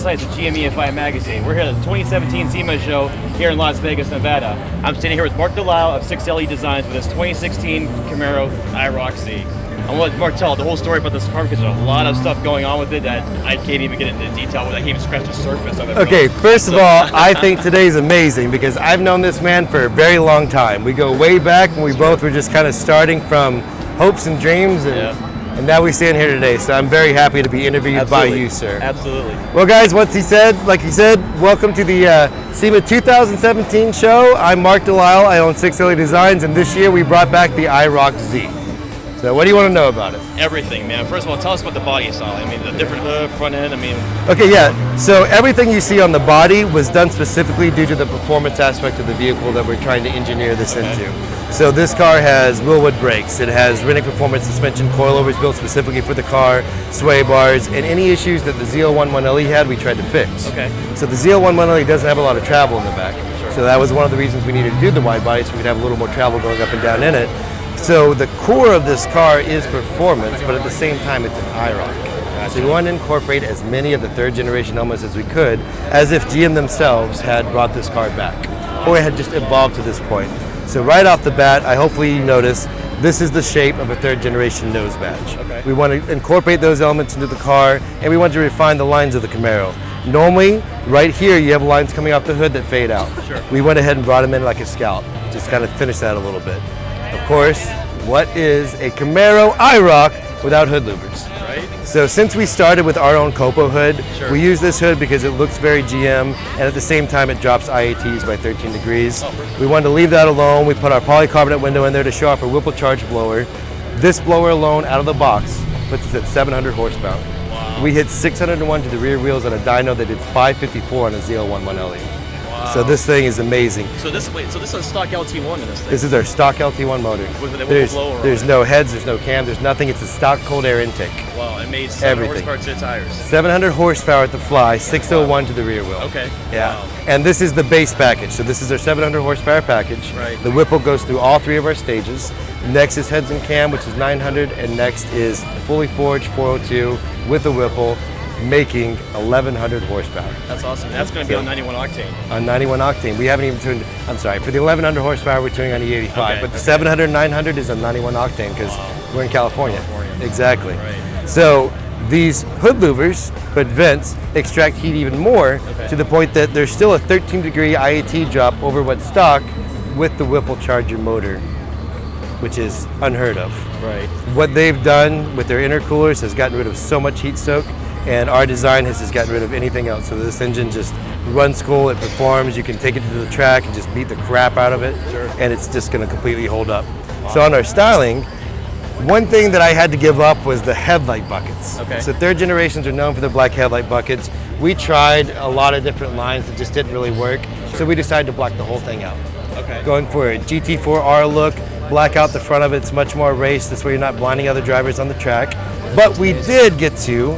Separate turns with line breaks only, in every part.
Seitz at GME Magazine. We're here at the 2017 SEMA Show here in Las Vegas, Nevada. I'm standing here with Mark Delisle of 6LE Designs with his 2016 Camaro IROC-Z. I want Mark to tell the whole story about this car because there's a lot of stuff going on with it that I can't even get into detail with. I can't even scratch the surface of it.
Okay, first of all, I think today's amazing because I've known this man for a very long time. We go way back when we both were just kind of starting from hopes and dreams, and now we stand here today. So I'm very happy to be interviewed by you, sir.
Absolutely.
Well, guys, like he said, welcome to the SEMA 2017 show. I'm Mark Delisle. I own 6LE Designs, and this year we brought back the IROC-Z. So what do you want to know about it?
Everything, man. First of all, tell us about the body style. I mean, the different hood, front end,
Okay, yeah. So everything you see on the body was done specifically due to the performance aspect of the vehicle that we're trying to engineer this into. So this car has Wilwood brakes. It has Riddick Performance suspension, coilovers built specifically for the car, sway bars, and any issues that the Z011LE had, we tried to fix.
Okay.
So the Z011LE doesn't have a lot of travel in the back. Sure. So that was one of the reasons we needed to do the wide body, so we could have a little more travel going up and down in it. So the core of this car is performance, but at the same time it's an IROC. So we wanted to incorporate as many of the third generation elements as we could, as if GM themselves had brought this car back, or it had just evolved to this point. So right off the bat, hopefully you notice, this is the shape of a third generation nose badge.
Okay.
We want to incorporate those elements into the car, and we want to refine the lines of the Camaro. Normally, right here, you have lines coming off the hood that fade out.
Sure.
We went ahead and brought them in like a scalp, just kind of finish that a little bit. Of course, what is a Camaro IROC without hood louvers?
Right.
So since we started with our own Copo hood,
Sure.
we use this hood because it looks very GM, and at the same time it drops IATs by 13 degrees. We wanted to leave that alone. We put our polycarbonate window in there to show off our Whipple charge blower. This blower alone, out of the box, puts us at 700 horsepower.
Wow.
We hit 601 to the rear wheels on a dyno that did 554 on a Z011LE.
Wow.
So this thing is amazing.
So this is a stock LT1 in this thing?
This is our stock LT1 motor. There's no heads, there's no cam, there's nothing. It's a stock cold air intake.
Wow, it made 700
Everything.
horsepower to the tires.
700 horsepower at the fly, 601 to the rear wheel.
Okay.
Yeah.
Wow.
And this is the base package. So this is our 700 horsepower package.
Right.
The Whipple goes through all three of our stages. Next is heads and cam, which is 900, and next is fully forged 402 with a Whipple, making 1100 horsepower.
That's awesome. That's going to be on 91 octane.
On 91 octane. We haven't even tuned, I'm sorry, for the 1100 horsepower we're tuning on the 85,
Okay,
but the 700, 900 is on 91 octane because we're in California.
California.
Exactly.
Right.
So these hood louvers, but vents, extract heat even more to the point that there's still a 13-degree IAT drop over what's stock with the Whipple Charger motor, which is unheard of.
Right.
What they've done with their intercoolers has gotten rid of so much heat soak, and our design has just gotten rid of anything else. So this engine just runs cool, it performs, you can take it to the track and just beat the crap out of it, and it's just gonna completely hold up. Wow. So on our styling, one thing that I had to give up was the headlight buckets.
Okay.
So third generations are known for their black headlight buckets. We tried a lot of different lines that just didn't really work, so we decided to black the whole thing out.
Okay.
Going for a GT4R look, black out the front of it, it's much more race, this way you're not blinding other drivers on the track. But we did get to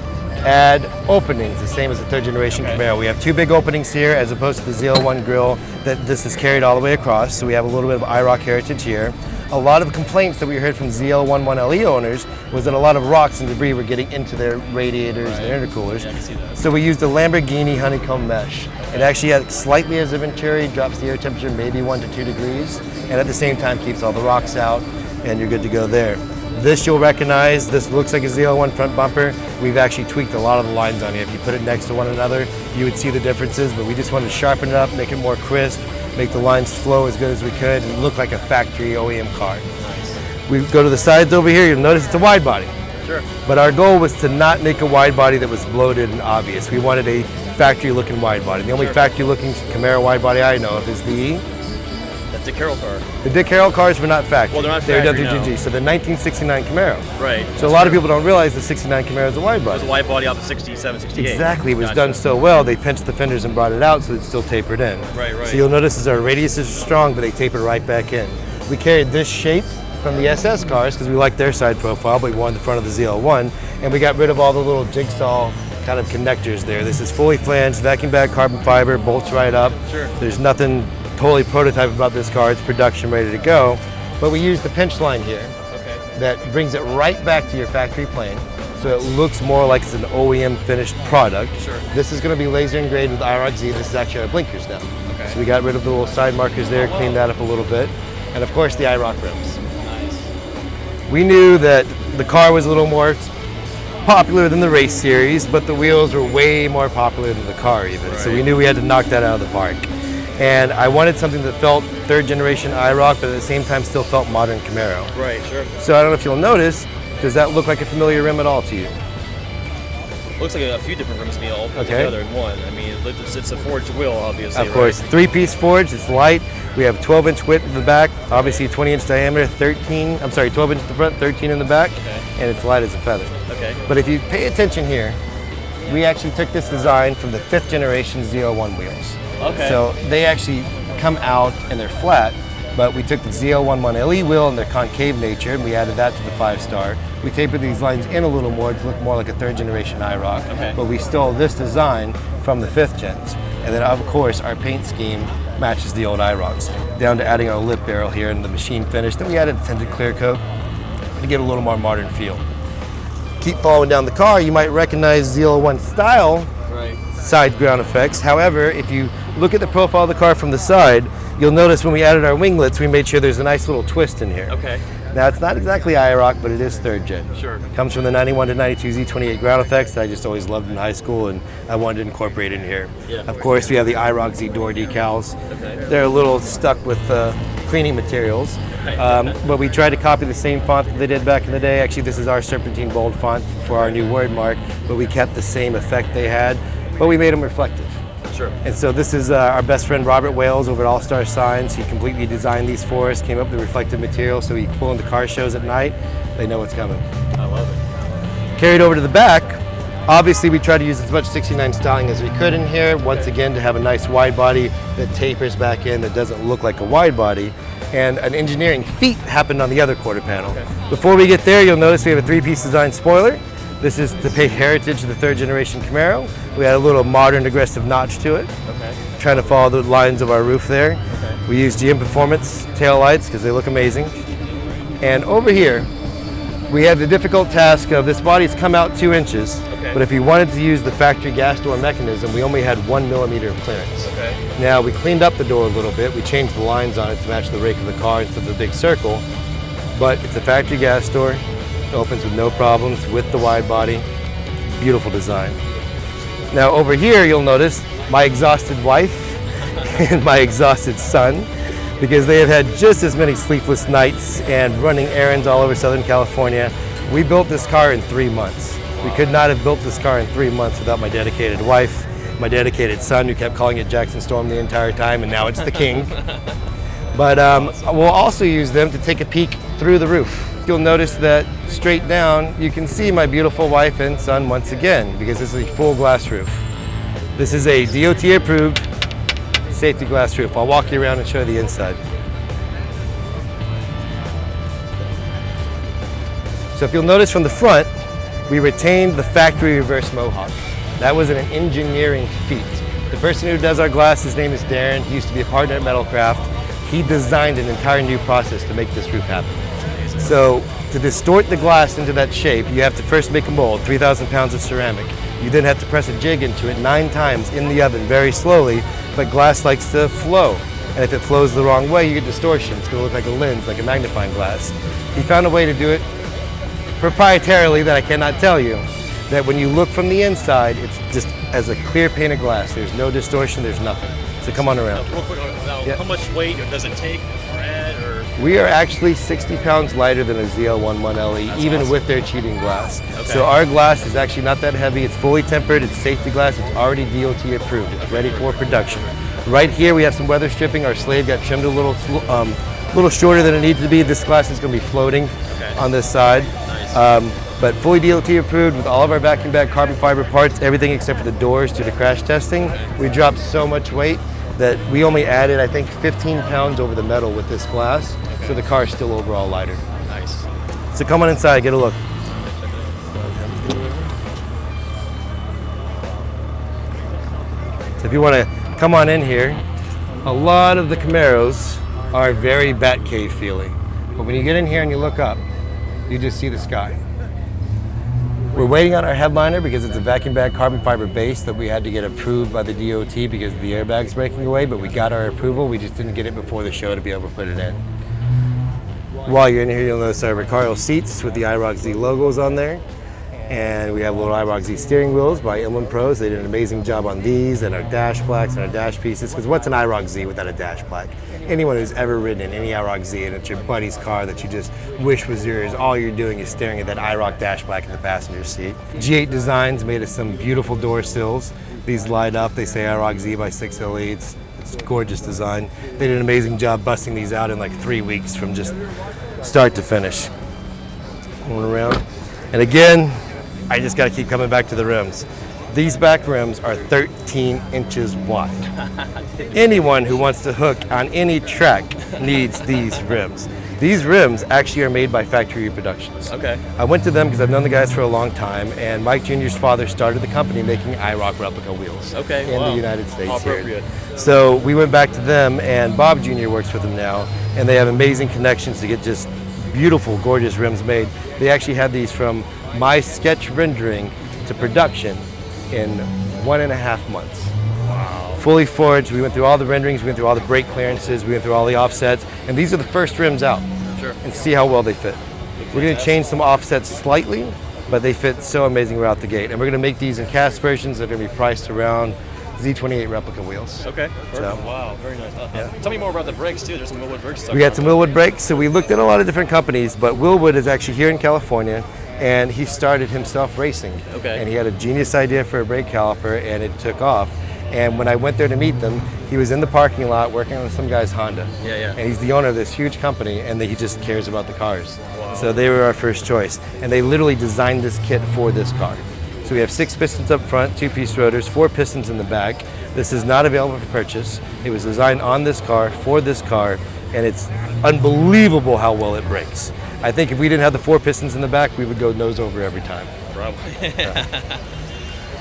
add openings, the same as the third generation Camaro. We have two big openings here as opposed to the Z01 grille that this is carried all the way across, so we have a little bit of IROC heritage here. A lot of complaints that we heard from ZL11LE owners was that a lot of rocks and debris were getting into their radiators and their intercoolers.
Yeah, I can see that.
So we used a Lamborghini honeycomb mesh. It actually has slightly as a Venturi, drops the air temperature maybe 1 to 2 degrees, and at the same time keeps all the rocks out, and you're good to go there. This you'll recognize, this looks like a Z01 front bumper. We've actually tweaked a lot of the lines on it. If you put it next to one another, you would see the differences, but we just wanted to sharpen it up, make it more crisp, make the lines flow as good as we could, and look like a factory OEM car.
Nice.
We go to the sides over here, you'll notice it's a wide body.
Sure.
But our goal was to not make a wide body that was bloated and obvious. We wanted a factory looking wide body. The only factory looking Camaro wide body I know of is the
Dick Carroll car.
The Dick Carroll cars were not factory.
Well, they're not
They were
factory,
WGG.
no.
So the 1969 Camaro.
Right.
So a lot of people don't realize the 69 Camaro is a wide
It
body.
was a wide body off the 67, 68.
Exactly. It was
Gotcha.
done so well, they pinched the fenders and brought it out so it's still tapered in.
Right, right.
So you'll notice as our radiuses are strong, but they taper right back in. We carried this shape from the SS cars because we liked their side profile, but we wanted the front of the ZL1, and we got rid of all the little jigsaw kind of connectors there. This is fully flanged, vacuum bag carbon fiber, bolts right up.
Sure.
There's nothing totally prototype about this car. It's production ready to go. But we use the pinch line here
Okay.
that brings it right back to your factory plane. so it looks more like it's an OEM finished product.
Sure.
This is going to be laser engraved with IROC-Z. This is actually our blinkers now.
Okay.
So we got rid of the little side markers there, cleaned that up a little bit, and of course the IROC rims.
Nice.
We knew that the car was a little more popular than the race series, but the wheels were way more popular than the car even.
Right.
So we knew we had to knock that out of the park. And I wanted something that felt third generation IROC, but at the same time still felt modern Camaro.
Right, sure.
So I don't know if you'll notice, does that look like a familiar rim at all to you?
Looks like a few different rims to me all put
Okay.
together in one. I mean, it's a forged wheel, obviously.
Of course, 3-piece forged, it's light. We have 12-inch width in the back, obviously 20-inch diameter, 12 inch in the front, 13 in the back,
Okay.
and it's light as a feather.
Okay.
But if you pay attention here, we actually took this design from the 5th generation Z01 wheels.
Okay.
So they actually come out and they're flat, but we took the Z011 LE wheel and their concave nature and we added that to the 5-star. We tapered these lines in a little more to look more like a 3rd generation IROC,
Okay.
but we stole this design from the 5th gens. And then of course our paint scheme matches the old IROCs, down to adding our lip barrel here and the machine finish. Then we added a tinted clear coat to get a little more modern feel. Keep following down the car, you might recognize Z01 style
Right.
side ground effects. However, if you look at the profile of the car from the side, you'll notice when we added our winglets, we made sure there's a nice little twist in here.
Okay.
Now, it's not exactly IROC, but it is 3rd gen.
Sure.
Comes from the 91 to 92 Z28 ground effects that I just always loved in high school, and I wanted to incorporate in here.
Yeah.
Of course, we have the IROC-Z door decals.
Okay.
They're a little stuck with cleaning materials, but we tried to copy the same font that they did back in the day. Actually, this is our serpentine bold font for our new word mark, but we kept the same effect they had, but we made them reflective.
Sure.
And so this is our best friend Robert Wales over at All Star Signs. He completely designed these for us, came up with the reflective material so we pull into car shows at night, they know what's coming.
I love it.
Carried over to the back, obviously we tried to use as much 69 styling as we could in here, once again to have a nice wide body that tapers back in, that doesn't look like a wide body. And an engineering feat happened on the other quarter panel.
Okay.
Before we get there, you'll notice we have a 3-piece design spoiler. This is to pay homage to the 3rd generation Camaro. We had a little modern aggressive notch to it,
Okay.
trying to follow the lines of our roof there.
Okay.
We used GM Performance tail lights because they look amazing. And over here, we have the difficult task of this body's come out 2 inches,
Okay.
but if you wanted to use the factory gas door mechanism, we only had 1 millimeter of clearance.
Okay.
Now, we cleaned up the door a little bit. We changed the lines on it to match the rake of the car instead of the big circle, but it's a factory gas door. It opens with no problems with the wide body. Beautiful design. Now over here, you'll notice my exhausted wife and my exhausted son, because they have had just as many sleepless nights and running errands all over Southern California. We built this car in 3 months. We could not have built this car in 3 months without my dedicated wife, my dedicated son who kept calling it Jackson Storm the entire time, and now it's the King. But we'll also use them to take a peek through the roof. You'll notice that straight down, you can see my beautiful wife and son once again, because this is a full glass roof. This is a DOT approved safety glass roof. I'll walk you around and show you the inside. So if you'll notice from the front, we retained the factory reverse mohawk. That was an engineering feat. The person who does our glass, his name is Darren. He used to be a partner at Metalcraft. He designed an entire new process to make this roof happen. So to distort the glass into that shape, you have to first make a mold, 3,000 pounds of ceramic. You then have to press a jig into it 9 times in the oven very slowly, but glass likes to flow. And if it flows the wrong way, you get distortion. It's gonna look like a lens, like a magnifying glass. He found a way to do it proprietarily that I cannot tell you, that when you look from the inside, it's just as a clear pane of glass. There's no distortion, there's nothing. So come on around.
Real quick,
Yeah.
how much weight does it take or add, or?
We are actually 60 pounds lighter than a ZL11 LE,
That's
even
awesome.
with their cheating glass.
Okay.
So our glass is actually not that heavy. It's fully tempered. It's safety glass. It's already DOT approved. It's ready for production. Right here, we have some weather stripping. Our slave got trimmed a little shorter than it needed to be. This glass is going to be floating
Okay.
on this side.
Nice.
But fully DOT approved with all of our vacuum bag carbon fiber parts, everything except for the doors due to crash testing. We dropped so much weight that we only added, I think, 15 pounds over the metal with this glass. So the car is still overall lighter.
Nice.
So come on inside, get a look. So if you want to come on in here, a lot of the Camaros are very Batcave feeling. But when you get in here and you look up, you just see the sky. We're waiting on our headliner because it's a vacuum bag carbon fiber base that we had to get approved by the DOT because the airbag's breaking away, but we got our approval. We just didn't get it before the show to be able to put it in. While you're in here, you'll notice our Rick seats with the IROC-Z logos on there. And we have little IROC-Z steering wheels by Inland Pros. They did an amazing job on these and our dash plaques and our dash pieces. Because what's an IROC-Z without a dash plaque? Anyone who's ever ridden in any IROC-Z and it's your buddy's car that you just wish was yours, all you're doing is staring at that IROC dash plaque in the passenger seat. G8 Designs made us some beautiful door sills. These light up. They say IROC-Z by 6LE's. It's a gorgeous design. They did an amazing job busting these out in like 3 weeks from just start to finish. Going around. And again, I just got to keep coming back to the rims. These back rims are 13 inches wide. Anyone who wants to hook on any track needs these rims. These rims actually are made by Factory Reproductions.
Okay.
I went to them because I've known the guys for a long time, and Mike Jr.'s father started the company making IROC replica wheels in the United States here. So we went back to them, and Bob Jr. works with them now, and they have amazing connections to get just beautiful, gorgeous rims made. They actually had these from my sketch rendering to production in 1.5 months.
Wow.
Fully forged. We went through all the renderings, we went through all the brake clearances, we went through all the offsets, and these are the first rims out.
Sure.
And see how well they fit. We're going to change some offsets slightly, but they fit so amazing right out the gate. And we're going to make these in cast versions that are going to be priced around Z28 replica wheels.
Okay. Perfect. So, wow, very nice. Tell me more about the brakes too. There's some Wilwood brakes.
We got some Wilwood brakes. So we looked at a lot of different companies, but Wilwood is actually here in California, and he started himself racing.
Okay.
And he had a genius idea for a brake caliper, and it took off. And when I went there to meet them, he was in the parking lot working on some guy's Honda.
Yeah.
And he's the owner of this huge company, and he just cares about the cars.
Wow.
So they were our first choice. And they literally designed this kit for this car. So we have 6 pistons up front, 2-piece rotors, 4 pistons in the back. This is not available for purchase. It was designed on this car, for this car, and it's unbelievable how well it brakes. I think if we didn't have the 4 pistons in the back, we would go nose over every time.
Probably.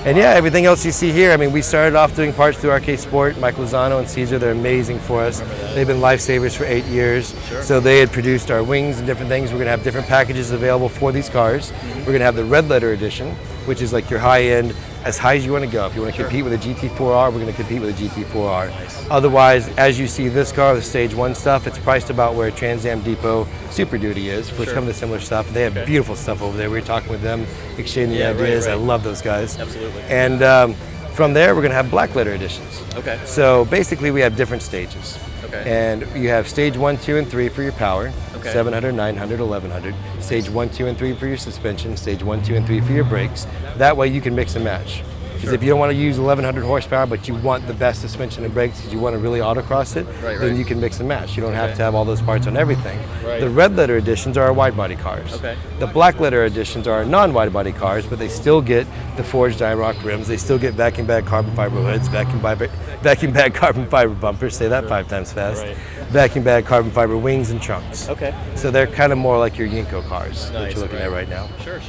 And yeah, everything else you see here, I mean, we started off doing parts through Arcade Sport. Mike Lozano and Caesar, they're amazing for us. They've been lifesavers for 8 years.
Sure.
So they had produced our wings and different things. We're going to have different packages available for these cars. We're going to have the red letter edition, which is like your high end, as high as you want to go. If you want to compete with a GT4R, we're going to compete with a GT4R.
Nice.
Otherwise, as you see this car, the Stage 1 stuff, it's priced about where Trans Am Depot Super Duty is, for some of the similar stuff. They have beautiful stuff over there. We were talking with them, exchanging ideas.
Right.
I love those guys.
Absolutely.
And from there, we're going to have black letter editions.
Okay.
So basically, we have different stages.
Okay.
And you have stage 1, 2, and 3 for your power.
Okay.
700, 900, 1100. Stage 1, 2, and 3 for your suspension. Stage 1, 2, and 3 for your brakes. That way you can mix and match. Because if you don't want to use 1100 horsepower, but you want the best suspension and brakes because you want to really autocross it, then you can mix and match. You don't have to have all those parts on everything.
Right.
The red letter editions are our wide body cars.
Okay.
The black letter editions are our non-wide body cars, but they still get the forged IROC rims. They still get vacuum bag carbon fiber hoods, vacuum bag carbon fiber bumpers. Say that 5 times fast.
Right.
Vacuum bag carbon fiber wings and trunks.
Okay.
So they're kind of more like your Yinko cars that
Nice,
you're looking at right now.
Sure.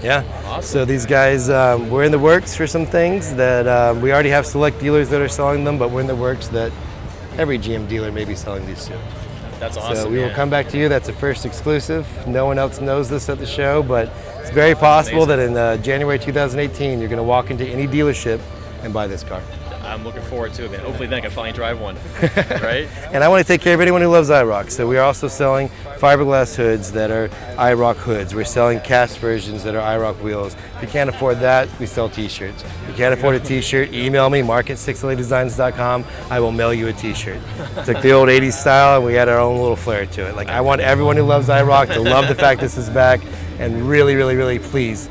Yeah.
Awesome.
So these guys, we're in the works for some things that we already have select dealers that are selling them, but we're in the works that every GM dealer may be selling these soon.
That's awesome.
So we will come back to you. That's a first exclusive. No one else knows this at the show, but it's very possible that in January 2018, you're going to walk into any dealership and buy this car.
I'm looking forward to it, man. Hopefully then I can finally drive one, right?
And I want to take care of anyone who loves IROC. So we are also selling fiberglass hoods that are IROC hoods. We're selling cast versions that are IROC wheels. If you can't afford that, we sell t-shirts. If you can't afford a t-shirt, email me, mark@6ledesigns.com. I will mail you a t-shirt. It's like the old 80s style, and we had our own little flair to it. Like, I want everyone who loves IROC to love the fact this is back, and really, really, really please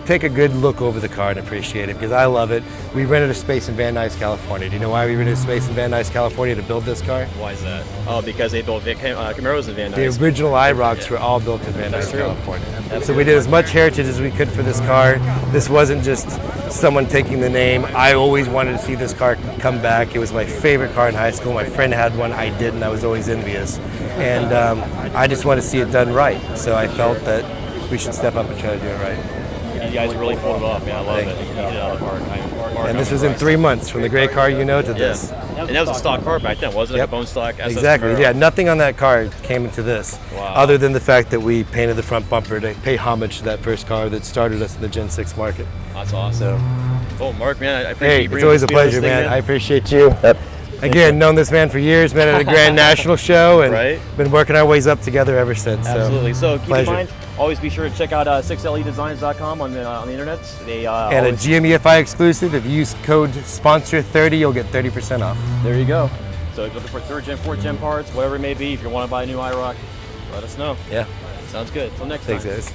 take a good look over the car and appreciate it, because I love it. We rented a space in Van Nuys, California. Do you know why we rented a space in Van Nuys, California to build this car?
Why is that? Oh, because they built Camaros in Van Nuys.
The original IROCs were all built in Van Nuys, California. So we did as much heritage as we could for this car. This wasn't just someone taking the name. I always wanted to see this car come back. It was my favorite car in high school. My friend had one, I didn't. I was always envious. And I just wanted to see it done right. So I felt that we should step up and try to do it right.
You guys really pulled it off, man. I love it. You hit it out of the park. mark.
And
on
this
the
was in
price.
3 months, from the gray car you know to this.
And that was a stock car back then, wasn't it?
Yep.
Like a bone stock SS
Exactly.
Camaro.
Yeah, nothing on that car came into this,
Wow.
other than the fact that we painted the front bumper to pay homage to that first car that started us in the Gen 6 market.
That's awesome.
So,
Well, Mark, man, I appreciate
hey,
you bringing
it's always a
the speed on this
pleasure,
thing,
man. I appreciate you. Again, known this man for years, met at a Grand National show, and
Right.
been working our ways up together ever since.
Absolutely. So keep
pleasure.
in mind, always be sure to check out 6ledesigns.com on the internet. They
And a
always,
GMEFI exclusive. If you use code SPONSOR30, you'll get 30% off.
there you go. So if you're looking for 3rd gen, 4th gen parts, whatever it may be, if you want to buy a new IROC, let us know.
Yeah.
Sounds good. Till next
Thanks,
time.
guys.